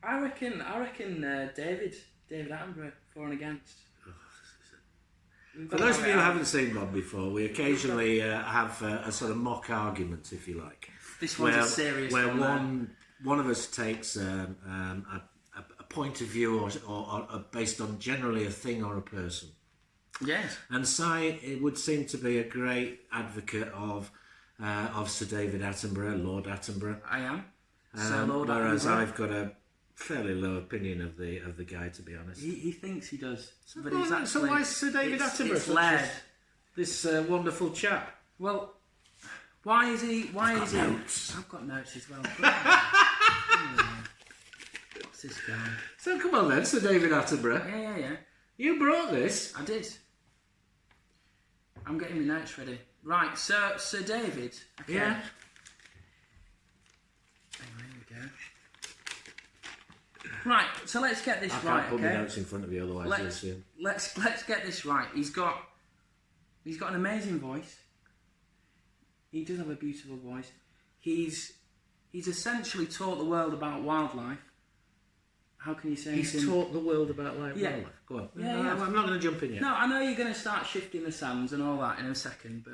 I reckon David Attenborough, for and against. For those of you who haven't seen Bob before, we occasionally have a sort of mock argument, if you like. This one's a serious where one. One of us takes a point of view or based on generally a thing or a person. Yes. And Si, it would seem to be a great advocate of Sir David Attenborough, Lord Attenborough. I am. Whereas I've got a fairly low opinion of the guy, to be honest. He thinks he does, but he's actually. So why is Sir David Attenborough this wonderful chap? Well, why is he? Notes. I've got notes as well. What's this guy? So come on then, Sir David Attenborough. Yeah. You brought this. I did. I'm getting my notes ready. Right, Sir David. Okay. Yeah. Right, so let's get this right. I can't put my notes in front of you, otherwise you'll see him. Let's get this right. He's got an amazing voice. He does have a beautiful voice. He's essentially taught the world about wildlife. How can you say he's taught the world about wildlife? Go on. Yeah. I'm not going to jump in yet. No, I know you're going to start shifting the sands and all that in a second,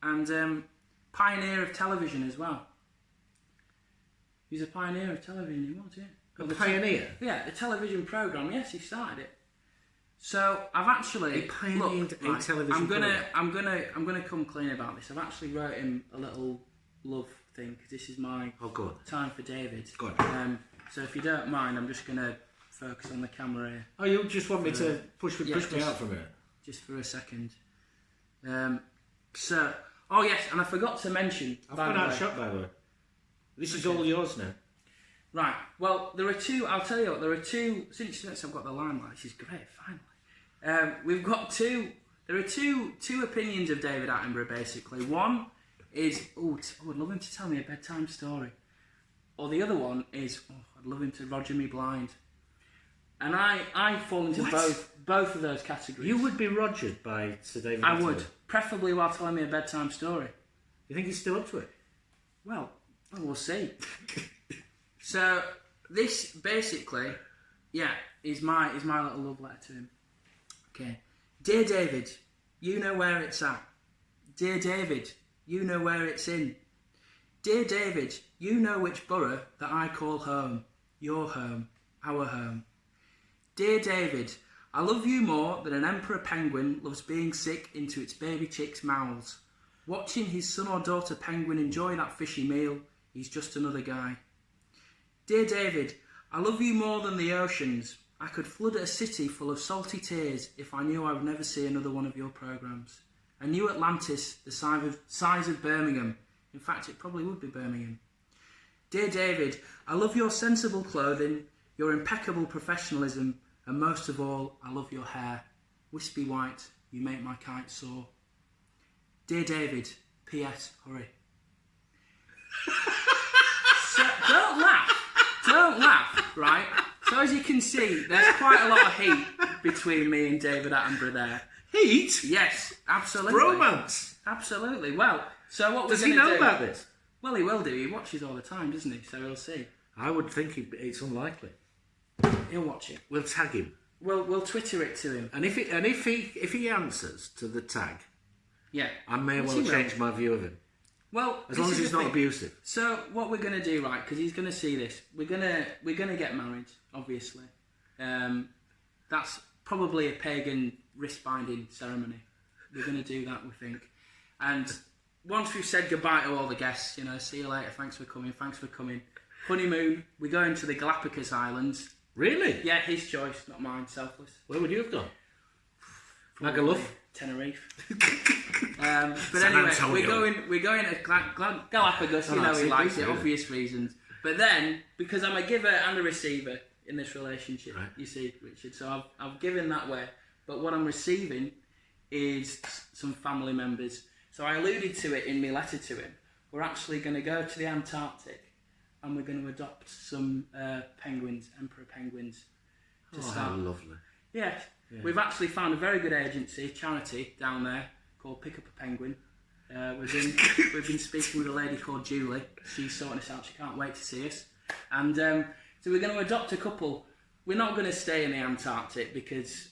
and pioneer of television as well. He's a pioneer of television, he was, yeah. A pioneer? Yeah, the television programme. Yes, he started it. So I've actually pioneered a television programme. I'm gonna come clean about this. I've actually wrote him a little love thing because this is my time for David. Go on. So if you don't mind, I'm just gonna focus on the camera here. Oh, you just want me to push me out from here? Just for a second. So, oh yes, and I forgot to mention. I've gone out shot, by the way. This is all yours now. Right. Well, there are two. I'll tell you what. There are two. Since I've got the limelight, this is great. Finally, we've got two. There are two opinions of David Attenborough. Basically, one is, I would love him to tell me a bedtime story, or the other one is, I'd love him to Roger me blind. And I fall into both of those categories. You would be rogered by Sir David Attenborough? I would, preferably while telling me a bedtime story. You think he's still up to it? Well, we'll see. So this basically, is my little love letter to him. Okay, dear David, you know where it's at. Dear David, you know where it's in. Dear David, you know which borough that I call home. Your home, our home. Dear David, I love you more than an emperor penguin loves being sick into its baby chicks' mouths. Watching his son or daughter penguin enjoy that fishy meal, he's just another guy. Dear David, I love you more than the oceans. I could flood a city full of salty tears if I knew I would never see another one of your programmes. A new Atlantis, the size of Birmingham. In fact, it probably would be Birmingham. Dear David, I love your sensible clothing, your impeccable professionalism, and most of all, I love your hair. Wispy white, you make my kite soar. Dear David, P.S. Hurry. So, don't laugh, right? So as you can see, there's quite a lot of heat between me and David Attenborough there. Heat? Yes, absolutely. Romance? Absolutely. Well, so what does he know about this? Well, he will do. He watches all the time, doesn't he? So we'll see. I would think it's unlikely. He'll watch it. We'll tag him. We'll Twitter it to him. And if he answers to the tag, I may well change my view of him. Well, as long as he's not abusive. So what we're going to do, right? Because he's going to see this. We're gonna get married, obviously. That's probably a pagan wrist binding ceremony. We're going to do that, we think. And once we've said goodbye to all the guests, see you later. Thanks for coming. Honeymoon. We go into the Galapagos Islands. Really? Yeah, his choice, not mine. Selfless. Where would you have gone? Magaluf? Tenerife. But anyway, we're going to Galapagos. He likes it, obvious reasons. But then, because I'm a giver and a receiver in this relationship, right. You see, Richard. So I've given that way. But what I'm receiving is some family members. So I alluded to it in my letter to him. We're actually going to go to the Antarctic and we're going to adopt some penguins, emperor penguins. How lovely. Yeah. We've actually found a very good agency, charity, down there called Pick Up a Penguin. We've been speaking with a lady called Julie. She's sorting us out. She can't wait to see us. And So we're going to adopt a couple. We're not going to stay in the Antarctic because,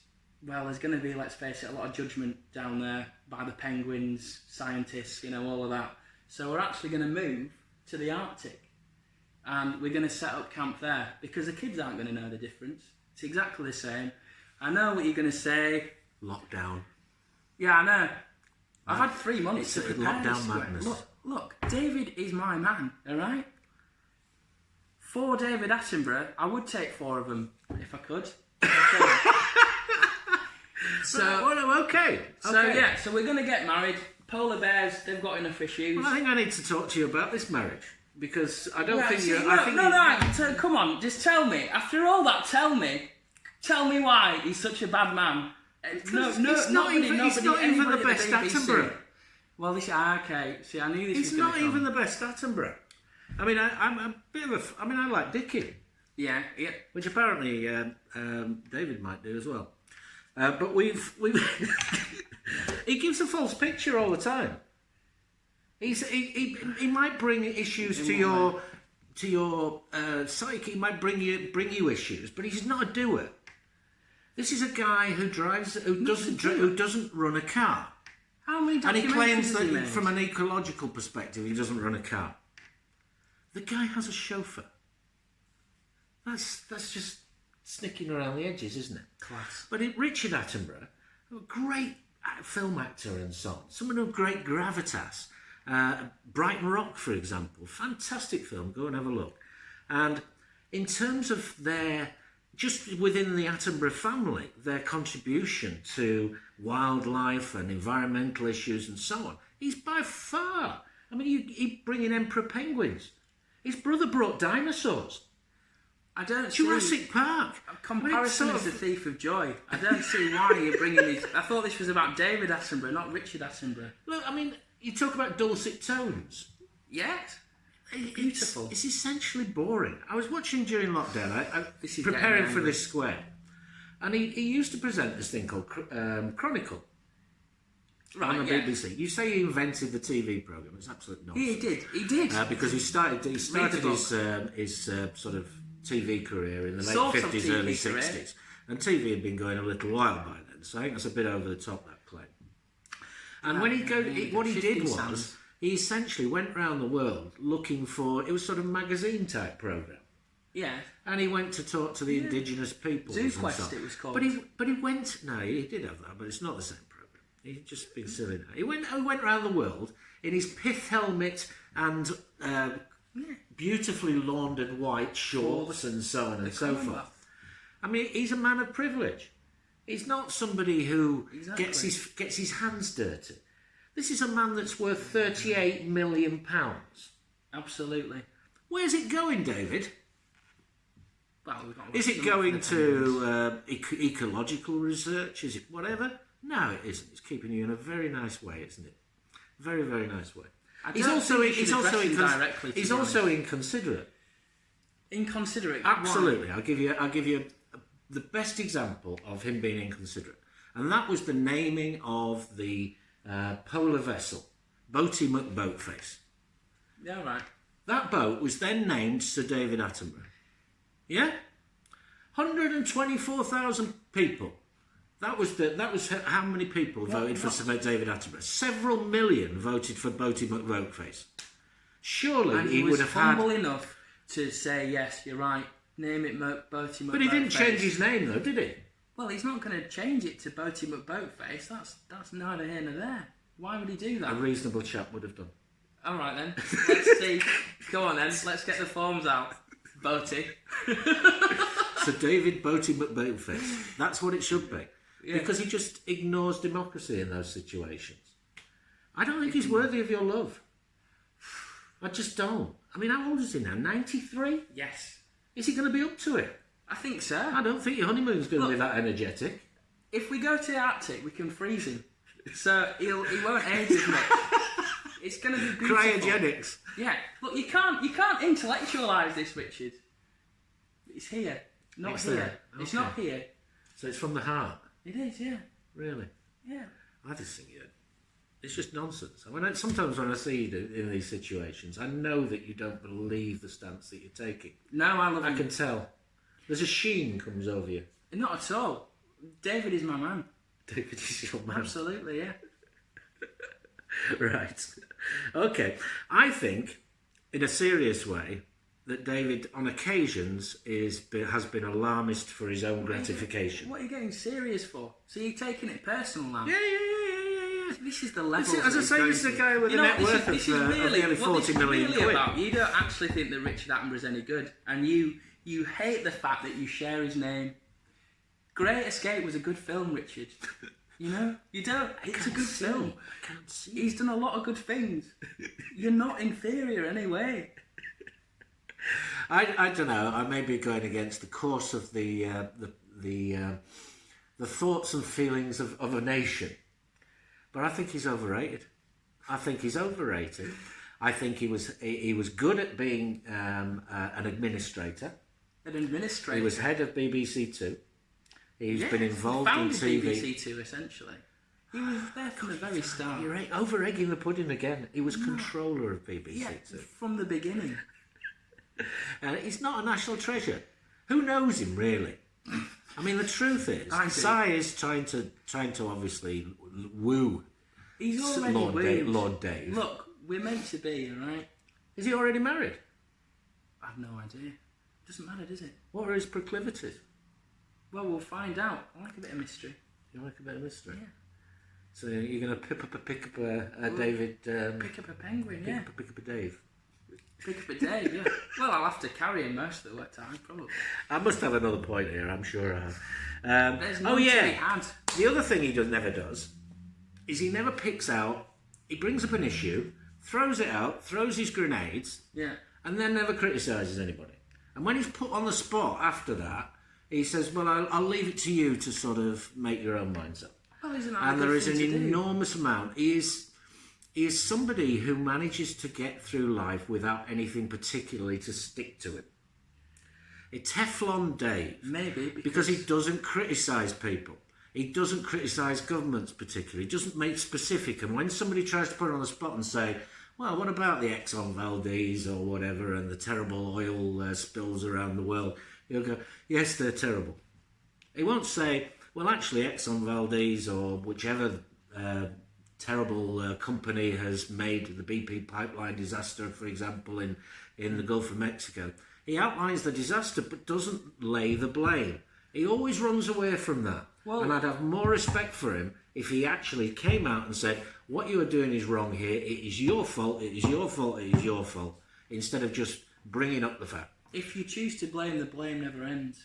well, there's going to be, let's face it, a lot of judgment down there by the penguins, scientists, all of that. So we're actually going to move to the Arctic. And we're going to set up camp there because the kids aren't going to know the difference. It's exactly the same. I know what you're going to say. Lockdown. Yeah, I know. I've had 3 months to It's prepare lockdown this madness. Look, David is my man, alright? For David Attenborough, I would take 4 of them if I could. Okay. So we're going to get married. Polar bears, they've got enough issues. Well, I think I need to talk to you about this marriage because I don't think you. No. Come on, just tell me. After all that, tell me why he's such a bad man. He's not even the best Attenborough. Well, okay. See, I knew this. He's not even the best Attenborough. I mean, I'm a bit of a. I mean, I like Dickie. Yeah. Which apparently David might do as well. But we've he gives a false picture all the time. He might bring issues to your psyche. He might bring you issues, but he's not a doer. This is a guy who doesn't run a car. How many documentaries and he claims has he that made? from an ecological perspective, he doesn't run a car. The guy has a chauffeur. That's just snicking around the edges, isn't it? Class. But Richard Attenborough, a great film actor and so on, someone of great gravitas. Brighton Rock, for example, fantastic film. Go and have a look. And in terms of just within the Attenborough family, their contribution to wildlife and environmental issues and so on, he's by far. I mean, he bring in emperor penguins. His brother brought dinosaurs. I don't Jurassic see Park. Comparison is the thief of joy. I don't see why you're bringing these. I thought this was about David Attenborough, not Richard Attenborough. Look, I mean, you talk about dulcet tones. Yes. Beautiful. It's essentially boring. I was watching during lockdown. I preparing for this square, and he used to present this thing called Chronicle. Right, on the BBC. You say he invented the TV programme. It's absolute nonsense. He did. Because he started his sort of TV career in the late 50s, early 60s. And TV had been going a little while by then, so I think that's a bit over the top, that claim. And what he did was, he essentially went around the world looking for, it was sort of magazine type programme. Yeah. And he went to talk to the indigenous peoples. Zoo Quest, it was called. But he went, no, he did have that, but it's not the same programme. He'd just been silly now. He went around the world in his pith helmet and beautifully laundered white shorts and so on and so forth. I mean, he's a man of privilege. He's not somebody who gets his hands dirty. This is a man that's worth £38 million. Absolutely. Where's it going, David? Well, is it going to ecological research? Is it whatever? No, it isn't. It's keeping you in a very nice way, isn't it? Very, very nice way. He's also inconsiderate. Inconsiderate. Absolutely. Why? I'll give you the best example of him being inconsiderate, and that was the naming of the polar vessel, Boaty McBoatface. Yeah, right. That boat was then named Sir David Attenborough. Yeah, 124,000 people. That was how many people voted for Sir David Attenborough. Several million voted for Boaty McBoatface. Surely he would have had. humble enough to say, yes, you're right. Name it Boaty McBoatface. But he didn't change his name, though, did he? Well, he's not going to change it to Boaty McBoatface. That's neither here nor there. Why would he do that? A reasonable chap would have done. All right then. Let's see. Go on then. Let's get the forms out. Boaty. Sir David Boaty McBoatface. That's what it should be. Yeah. Because he just ignores democracy in those situations. I don't think he's worthy of your love. I just don't. I mean, how old is he now? 93? Yes. Is he going to be up to it? I think so. I don't think your honeymoon's going to be that energetic. If we go to the Arctic, we can freeze him. So he won't age as much. It's going to be beautiful. Cryogenics. Yeah. Look, you can't intellectualise this, Richard. It's here, not it's here. There. Okay. It's not here. So it's from the heart. It is, yeah. Really? Yeah. I just think It's just nonsense. I mean, sometimes when I see you in these situations, I know that you don't believe the stance that you're taking. No, I love him. I can tell. There's a sheen comes over you. Not at all. David is my man. David is your man. Absolutely, yeah. Right. Okay. I think, in a serious way, that David, on occasions, has been alarmist for his own gratification. What are you getting serious for? So you're taking it personal now? Yeah. This is the level. As I say, this is a guy with a net worth of nearly 40 million quid. About, you don't actually think that Richard Attenborough's any good, and you hate the fact that you share his name. Great Escape was a good film, Richard. You know, you don't. It's a good film. I can't see. He's done a lot of good things. You're not inferior anyway. I don't know. I may be going against the course of the thoughts and feelings of a nation, but I think he's overrated. I think he was good at being an administrator. An administrator. He was head of BBC Two. He's been involved in TV. BBC Two essentially. He was there from the very start. You're over-egging the pudding again. He was controller of BBC Two from the beginning. He's not a national treasure. Who knows him really? I mean, the truth is, Si is trying to obviously woo. He's already Lord Dave. Look, we're meant to be, right? Is he already married? I have no idea. Doesn't matter, does it? What are his proclivities? Well, we'll find out. I like a bit of mystery. You like a bit of mystery? Yeah. So you're going to pick up a David... pick up a penguin, Pick up a Dave. Pick up a Dave, yeah. Well, I'll have to carry him most of the time, probably. I must have another point here, I'm sure I have. There's none to be had. The other thing he never does is he never picks out... He brings up an issue, throws it out, throws his grenades, and then never criticises anybody. And when he's put on the spot after that, he says, well, I'll leave it to you to sort of make your own minds up. Well, and there is an enormous amount. He is somebody who manages to get through life without anything particularly to stick to him. A Teflon Dave. Maybe. Because he doesn't criticise people. He doesn't criticise governments particularly. He doesn't make specific. And when somebody tries to put it on the spot and say, well, what about the Exxon Valdez or whatever and the terrible oil spills around the world? He'll go, yes, they're terrible. He won't say, well, actually, Exxon Valdez or whichever terrible company has made the BP pipeline disaster, for example, in the Gulf of Mexico. He outlines the disaster but doesn't lay the blame. He always runs away from that. Well, and I'd have more respect for him if he actually came out and said, what you are doing is wrong here, it is your fault, it is your fault, it is your fault, instead of just bringing up the fact. If you choose to blame, the blame never ends.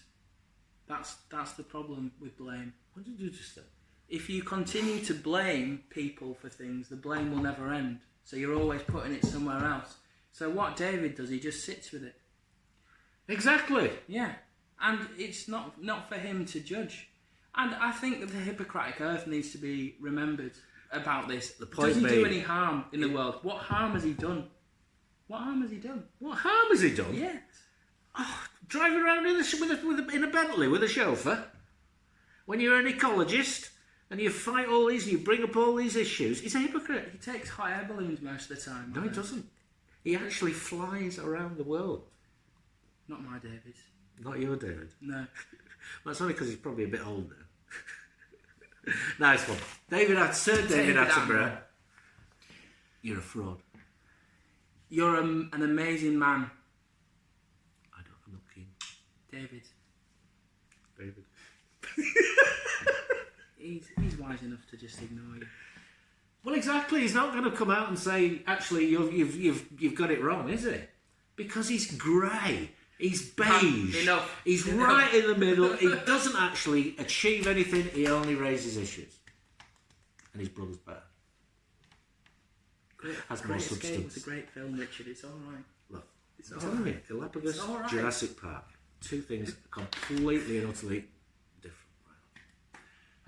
That's the problem with blame. What did you just say? If you continue to blame people for things, the blame will never end. So you're always putting it somewhere else. So what David does, he just sits with it. Exactly. Yeah. And it's not for him to judge. And I think that the Hippocratic Oath needs to be remembered about this. Does he do any harm in the world? What harm has he done? What harm has he done? What harm has he done? Yes. Oh, driving around in a Bentley with a chauffeur. When you're an ecologist and you fight all these and you bring up all these issues, he's a hypocrite. He takes hot air balloons most of the time. No, he doesn't. He actually flies around the world. Not my David. Not your David? No. That's only because he's probably a bit old now. Nice one. Sir David Attenborough. You're a fraud. You're an amazing man. I'm not keen. David. David. He's wise enough to just ignore you. Well, exactly. He's not going to come out and say, actually, you've got it wrong, is he? Because he's grey. He's beige. Enough. He's right in the middle. He doesn't actually achieve anything. He only raises issues. And his brother's better. Has more substance. Escape was a great film, Richard. It's all right. Look, it's all right. Galapagos, It's all right. Jurassic Park. Two things completely and utterly different.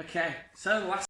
Okay, so the last